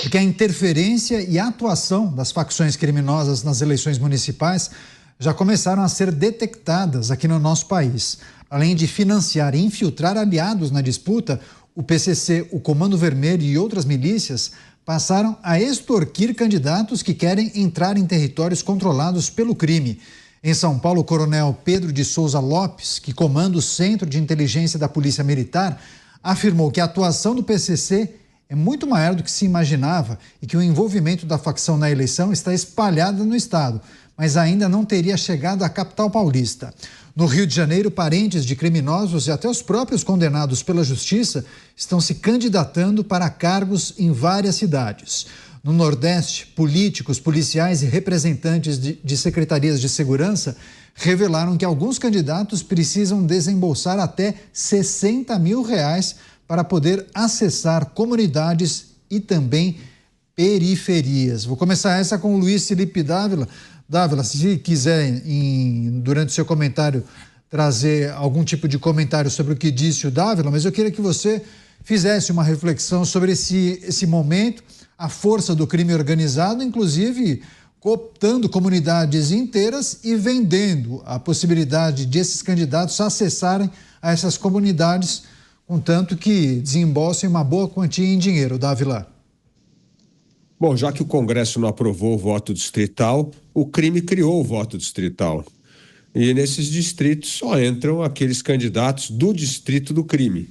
porque a interferência e a atuação das facções criminosas nas eleições municipais já começaram a ser detectadas aqui no nosso país. Além de financiar e infiltrar aliados na disputa, o PCC, o Comando Vermelho e outras milícias passaram a extorquir candidatos que querem entrar em territórios controlados pelo crime. Em São Paulo, o coronel Pedro de Souza Lopes, que comanda o Centro de Inteligência da Polícia Militar, afirmou que a atuação do PCC é muito maior do que se imaginava e que o envolvimento da facção na eleição está espalhado no estado, mas ainda não teria chegado à capital paulista. No Rio de Janeiro, parentes de criminosos e até os próprios condenados pela justiça estão se candidatando para cargos em várias cidades. No Nordeste, políticos, policiais e representantes de secretarias de segurança revelaram que alguns candidatos precisam desembolsar até R$60 mil para poder acessar comunidades e também periferias. Vou começar essa com o Luiz Felipe Dávila. Dávila, se quiser, durante o seu comentário, trazer algum tipo de comentário sobre o que disse o Dávila, mas eu queria que você fizesse uma reflexão sobre esse momento, a força do crime organizado, inclusive cooptando comunidades inteiras e vendendo a possibilidade de esses candidatos acessarem a essas comunidades, contanto que desembolsem uma boa quantia em dinheiro. Dávila. Bom, já que o Congresso não aprovou o voto distrital, o crime criou o voto distrital. E nesses distritos só entram aqueles candidatos do distrito do crime.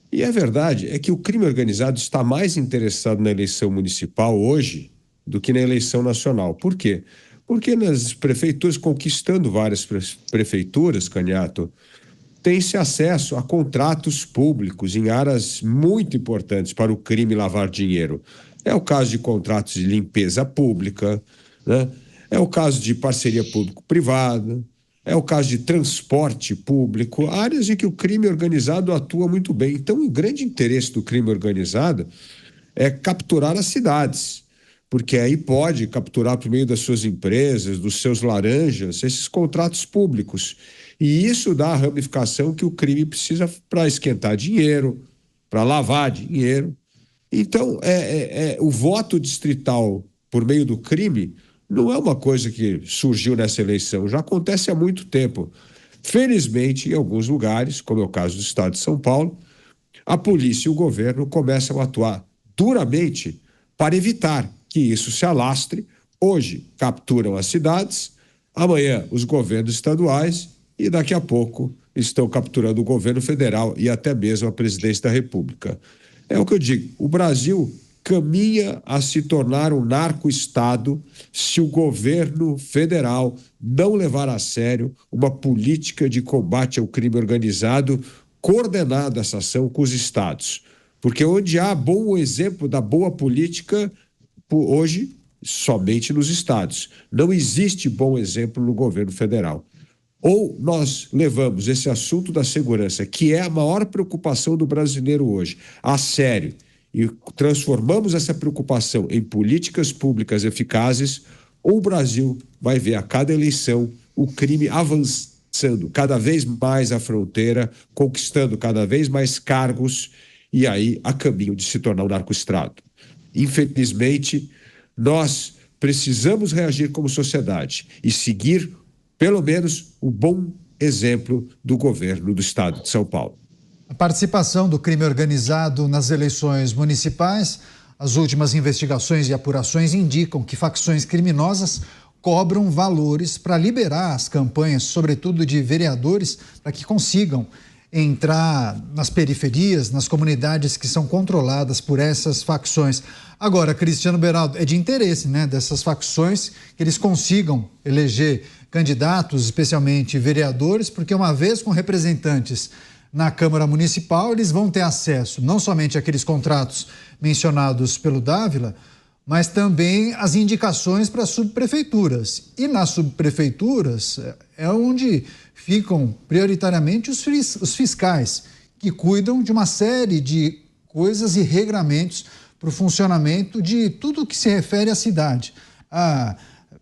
E a verdade é que o crime organizado está mais interessado na eleição municipal hoje do que na eleição nacional. Por quê? Porque nas prefeituras, conquistando várias prefeituras, Canhato, tem-se acesso a contratos públicos em áreas muito importantes para o crime lavar dinheiro. É o caso de contratos de limpeza pública, né? É o caso de parceria público-privada, é o caso de transporte público, áreas em que o crime organizado atua muito bem. Então, o grande interesse do crime organizado é capturar as cidades, porque aí pode capturar por meio das suas empresas, dos seus laranjas, esses contratos públicos. E isso dá a ramificação que o crime precisa para esquentar dinheiro, para lavar dinheiro. Então, o voto distrital por meio do crime não é uma coisa que surgiu nessa eleição, já acontece há muito tempo. Felizmente, em alguns lugares, como é o caso do estado de São Paulo, a polícia e o governo começam a atuar duramente para evitar que isso se alastre. Hoje capturam as cidades, amanhã os governos estaduais e daqui a pouco estão capturando o governo federal e até mesmo a presidência da República. É o que eu digo, o Brasil caminha a se tornar um narco-estado se o governo federal não levar a sério uma política de combate ao crime organizado coordenada essa ação com os estados. Porque onde há bom exemplo da boa política, hoje, somente nos estados. Não existe bom exemplo no governo federal. Ou nós levamos esse assunto da segurança, que é a maior preocupação do brasileiro hoje, a sério, e transformamos essa preocupação em políticas públicas eficazes, ou o Brasil vai ver a cada eleição o crime avançando cada vez mais a fronteira, conquistando cada vez mais cargos, e aí a caminho de se tornar um narco-estado. Infelizmente, nós precisamos reagir como sociedade e seguir pelo menos o bom exemplo do governo do estado de São Paulo. A participação do crime organizado nas eleições municipais, as últimas investigações e apurações indicam que facções criminosas cobram valores para liberar as campanhas, sobretudo de vereadores, para que consigam entrar nas periferias, nas comunidades que são controladas por essas facções. Agora, Cristiano Beraldo, é de interesse, né, dessas facções que eles consigam eleger candidatos, especialmente vereadores, porque uma vez com representantes na Câmara Municipal, eles vão ter acesso não somente àqueles contratos mencionados pelo Dávila, mas também as indicações para subprefeituras. E nas subprefeituras é onde ficam prioritariamente os fiscais, que cuidam de uma série de coisas e regramentos para o funcionamento de tudo que se refere à cidade.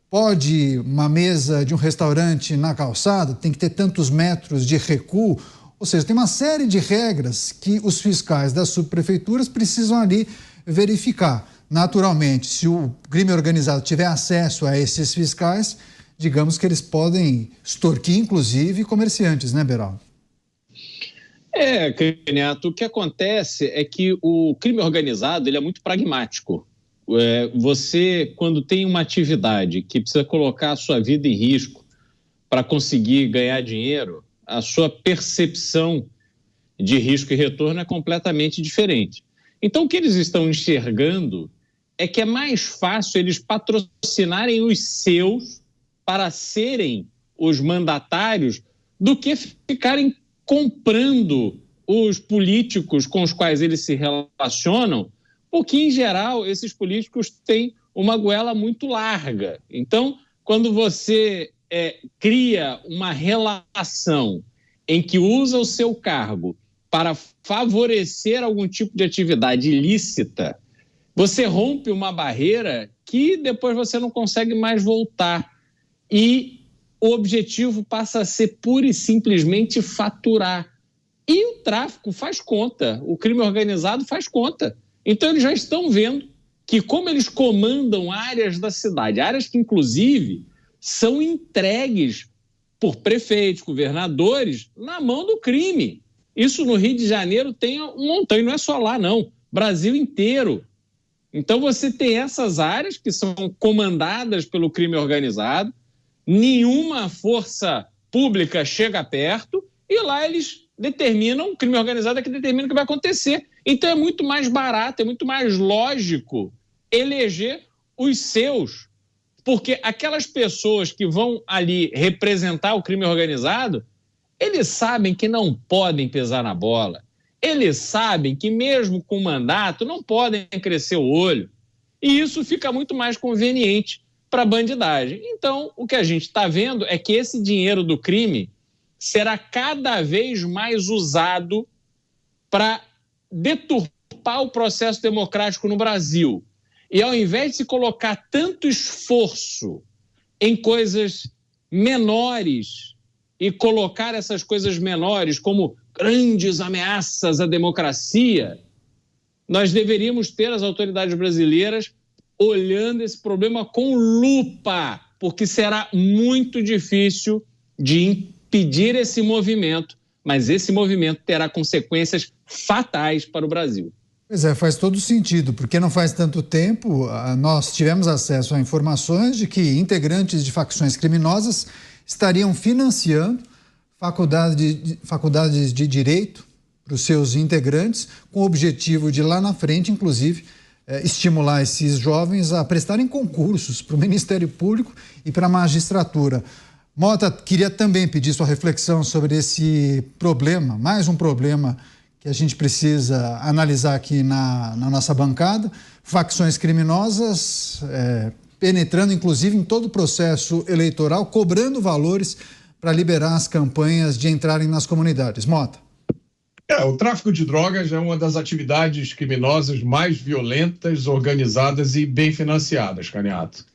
Pode uma mesa de um restaurante na calçada, tem que ter tantos metros de recuo, ou seja, tem uma série de regras que os fiscais das subprefeituras precisam ali verificar. naturalmente, se o crime organizado tiver acesso a esses fiscais, digamos que eles podem extorquir, inclusive, comerciantes, né, Beraldo? Canhoto, o que acontece é que o crime organizado ele é muito pragmático. Você, quando tem uma atividade que precisa colocar a sua vida em risco para conseguir ganhar dinheiro, a sua percepção de risco e retorno é completamente diferente. Então, o que eles estão enxergando é que é mais fácil eles patrocinarem os seus para serem os mandatários do que ficarem comprando os políticos com os quais eles se relacionam, porque, em geral, esses políticos têm uma goela muito larga. Então, quando você cria uma relação em que usa o seu cargo para favorecer algum tipo de atividade ilícita, você rompe uma barreira que depois você não consegue mais voltar. E o objetivo passa a ser pura e simplesmente faturar. E o tráfico faz conta, o crime organizado faz conta. Então, eles já estão vendo que, como eles comandam áreas da cidade, áreas que, inclusive, são entregues por prefeitos, governadores, na mão do crime. Isso no Rio de Janeiro tem um montão, e não é só lá, não. Brasil inteiro. Então, você tem essas áreas que são comandadas pelo crime organizado, nenhuma força pública chega perto, e lá eles determinam, o crime organizado é que determina o que vai acontecer. Então é muito mais barato, é muito mais lógico eleger os seus, porque aquelas pessoas que vão ali representar o crime organizado, eles sabem que não podem pisar na bola, eles sabem que mesmo com mandato não podem crescer o olho, e isso fica muito mais conveniente para a bandidagem. Então, o que a gente está vendo é que esse dinheiro do crime será cada vez mais usado para deturpar o processo democrático no Brasil. E ao invés de se colocar tanto esforço em coisas menores e colocar essas coisas menores como grandes ameaças à democracia, nós deveríamos ter as autoridades brasileiras olhando esse problema com lupa, porque será muito difícil de impedir esse movimento, mas esse movimento terá consequências fatais para o Brasil. Pois é, faz todo sentido, porque não faz tanto tempo nós tivemos acesso a informações de que integrantes de facções criminosas estariam financiando faculdades de direito para os seus integrantes, com o objetivo de lá na frente, inclusive, estimular esses jovens a prestarem concursos para o Ministério Público e para a magistratura. Mota, queria também pedir sua reflexão sobre esse problema, mais um problema que a gente precisa analisar aqui na nossa bancada, facções criminosas penetrando inclusive em todo o processo eleitoral, cobrando valores para liberar as campanhas de entrarem nas comunidades. Mota. O tráfico de drogas é uma das atividades criminosas mais violentas, organizadas e bem financiadas, Canhoto.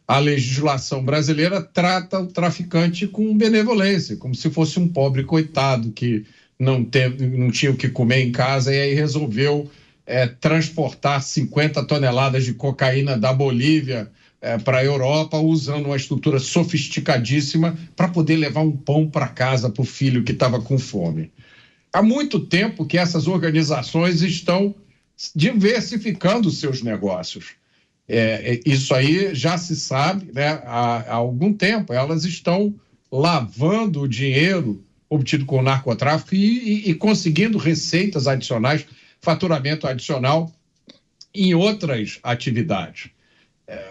A legislação brasileira trata o traficante com benevolência, como se fosse um pobre coitado que não tinha o que comer em casa e aí resolveu transportar 50 toneladas de cocaína da Bolívia para a Europa, usando uma estrutura sofisticadíssima para poder levar um pão para casa para o filho que estava com fome. Há muito tempo que essas organizações estão diversificando seus negócios. Isso aí já se sabe, né? Há algum tempo. Elas estão lavando o dinheiro obtido com o narcotráfico e conseguindo receitas adicionais, faturamento adicional em outras atividades.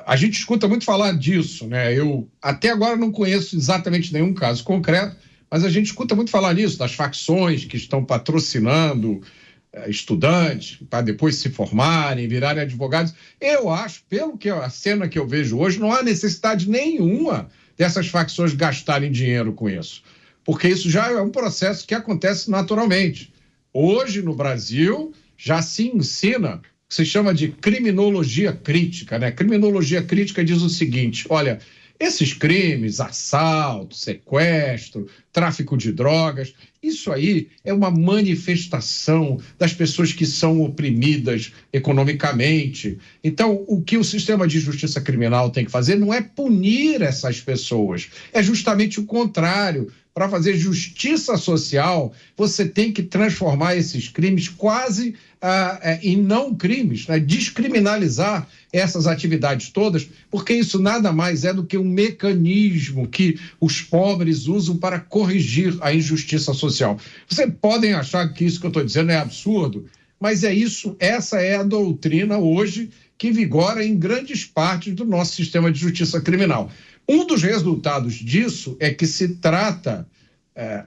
A gente escuta muito falar disso, né? Eu até agora não conheço exatamente nenhum caso concreto, mas a gente escuta muito falar nisso, das facções que estão patrocinando estudantes para depois se formarem, virarem advogados. Eu acho, a cena que eu vejo hoje, não há necessidade nenhuma dessas facções gastarem dinheiro com isso, porque isso já é um processo que acontece naturalmente. Hoje, no Brasil, já se ensina o que se chama de criminologia crítica, né? Criminologia crítica diz o seguinte: olha, Esses crimes, assalto, sequestro, tráfico de drogas, isso aí é uma manifestação das pessoas que são oprimidas economicamente. Então, o que o sistema de justiça criminal tem que fazer não é punir essas pessoas, é justamente o contrário. Para fazer justiça social, você tem que transformar esses crimes quase em não crimes, né? Descriminalizar essas atividades todas, porque isso nada mais é do que um mecanismo que os pobres usam para corrigir a injustiça social. Vocês podem achar que isso que eu estou dizendo é absurdo, mas é isso, essa é a doutrina hoje que vigora em grandes partes do nosso sistema de justiça criminal. Um dos resultados disso é que se trata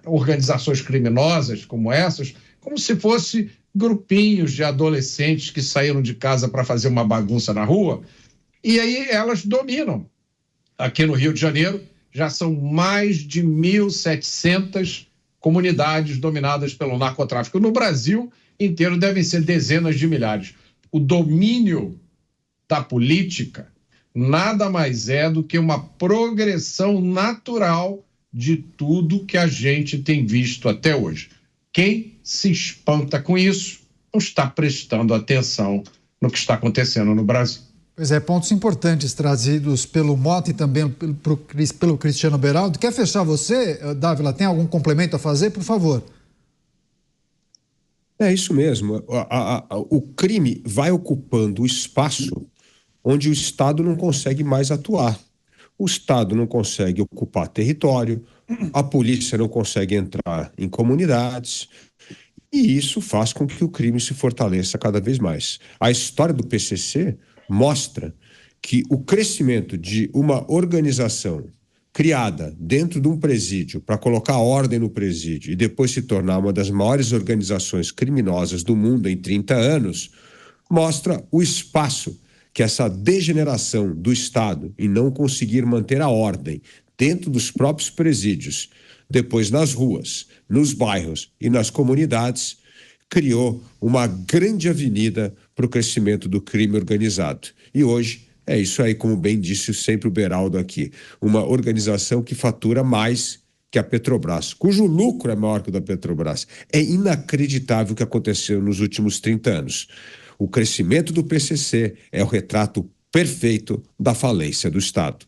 organizações criminosas como essas, como se fosse grupinhos de adolescentes que saíram de casa para fazer uma bagunça na rua, e aí elas dominam. Aqui no Rio de Janeiro já são mais de 1.700 comunidades dominadas pelo narcotráfico. No Brasil inteiro devem ser dezenas de milhares. O domínio da política nada mais é do que uma progressão natural de tudo que a gente tem visto até hoje. Quem se espanta com isso não está prestando atenção no que está acontecendo no Brasil. Pois é, pontos importantes trazidos pelo Mota e também pelo Cristiano Beraldo. Quer fechar você, Dávila? Tem algum complemento a fazer, por favor? É isso mesmo. O crime vai ocupando o espaço onde o Estado não consegue mais atuar. O Estado não consegue ocupar território, a polícia não consegue entrar em comunidades, e isso faz com que o crime se fortaleça cada vez mais. A história do PCC mostra que o crescimento de uma organização criada dentro de um presídio para colocar ordem no presídio e depois se tornar uma das maiores organizações criminosas do mundo em 30 anos, mostra o espaço que essa degeneração do Estado em não conseguir manter a ordem dentro dos próprios presídios, depois nas ruas, nos bairros e nas comunidades, criou uma grande avenida para o crescimento do crime organizado. E hoje é isso aí, como bem disse sempre o Beraldo aqui, uma organização que fatura mais que a Petrobras, cujo lucro é maior que o da Petrobras. É inacreditável o que aconteceu nos últimos 30 anos. O crescimento do PCC é o retrato perfeito da falência do Estado.